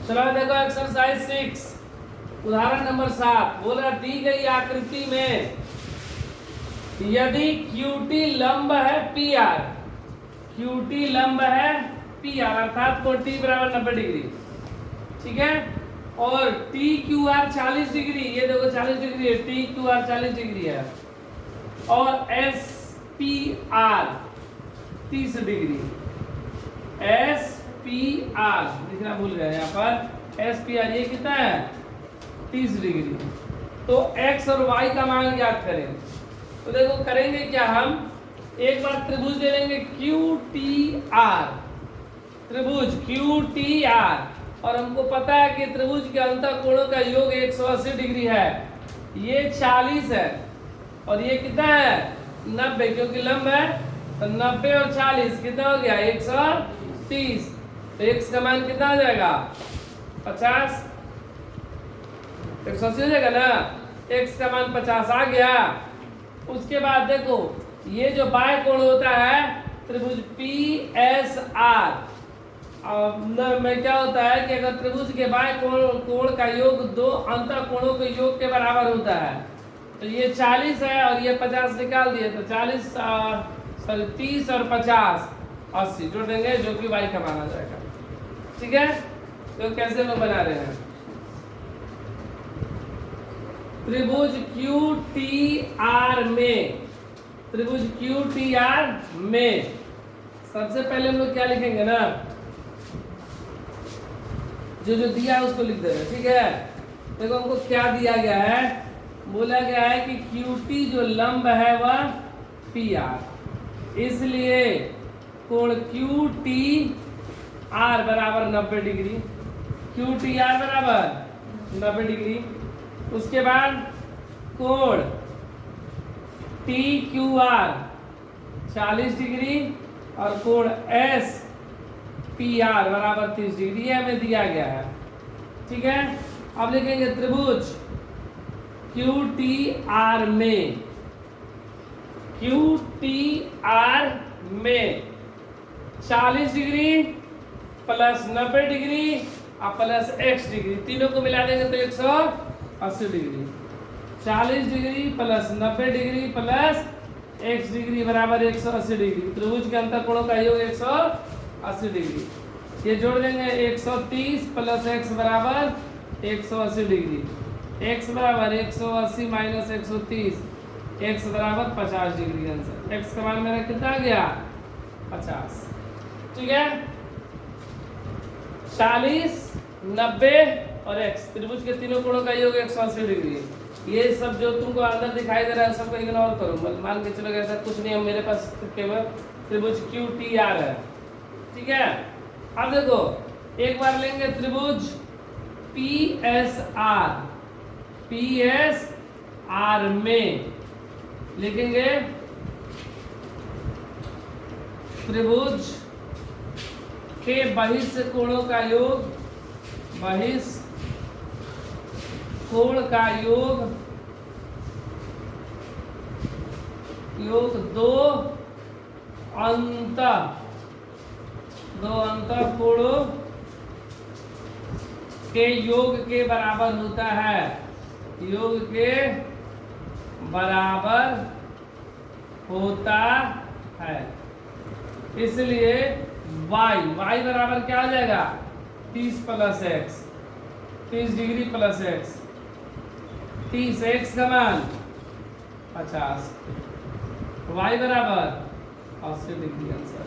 चलो देखो एक्सरसाइज 6 उदाहरण नंबर 7 बोला दी गई आकृति में यदि QT लंब है PR, QT लंब है PR अर्थात कोण T बराबर 90 डिग्री, ठीक है, और TQR 40 डिग्री, ये देखो 40 डिग्री है, TQR 40 डिग्री है, और SPR 30 डिग्री, SPR लिखना भूल गए यहाँ पर, SPR ये कितना है 30 डिग्री। तो x और y का मान ज्ञात करें। तो देखो करेंगे क्या, हम एक बार त्रिभुज ले लेंगे QTR, त्रिभुज QTR, और हमको पता है कि त्रिभुज के अंतःकोणों का योग 180 डिग्री है, ये 40 है और ये कितना है 90, क्योंकि लंब है तो 90 और 40 कितना हो गया 130। तो x का मान कितना आ जाएगा 50, 180 हो जाएगा ना, x का मान 50 आ गया। उसके बाद देखो ये जो बाह्य कोण होता है त्रिभुज PSR, में क्या होता है कि अगर त्रिभुज के बाह्य कोण का योग दो अंतःकोणों के योग के बराबर होता है, तो ये 40 है और ये 50 निकाल दिए, तो 30 और 50 80 जोड़ देंगे जो कि y का मान आ जाएगा, ठीक है। तो कैसे लोग बना रहे हैं, त्रिभुज QTR में, त्रिभुज QTR में सबसे पहले हम लोग क्या लिखेंगे ना, जो जो दिया है उसको लिख देंगे, ठीक है। देखो हमको क्या दिया गया है, बोला गया है कि QT जो लंब है वह PR, इसलिए कोण QTR बराबर 90 डिग्री, QTR बराबर 90 डिग्री। उसके बाद कोण TQR 40 डिग्री और कोण SPR बराबर 30 डिग्री, ये हमें दिया गया है, ठीक है। अब लिखेंगे त्रिभुज QTR में, QTR में 40 डिग्री प्लस 90 डिग्री और प्लस x डिग्री, तीनों को मिला देंगे तो 180 degree, 40 degree plus 90 degree plus x degree बराबर 180 डिग्री। त्रिभुज के अंतःकोणों का योग 180 डिग्री, ये जोड़ देंगे 130 प्लस x बराबर 180 डिग्री, x बराबर 180 माइनस 130, x बराबर 50 डिग्री। आंसर x का मान मेरा कितना आ गया 50, ठीक है। 40 90 और x, त्रिभुज के तीनों कोणों का योग 180 डिग्री। ये सब जो तुमको अंदर दिखाई दे रहा है सबको इग्नोर करो, मान के चलो ऐसा कुछ नहीं है, मेरे पास केवल त्रिभुज QTR है, ठीक है। अब देखो एक बार लेंगे त्रिभुज PSR, PSR में लिखेंगे त्रिभुज के बहिष्ठ कोणों का योग, बहिष्ठ कोण का योग दो अंतःकोणों के योग के बराबर होता है, योग के बराबर होता है, इसलिए y बराबर क्या आ जाएगा 30 plus x, 30 degree plus x, 30 x का मान 50, y बराबर 80 डिग्री। आंसर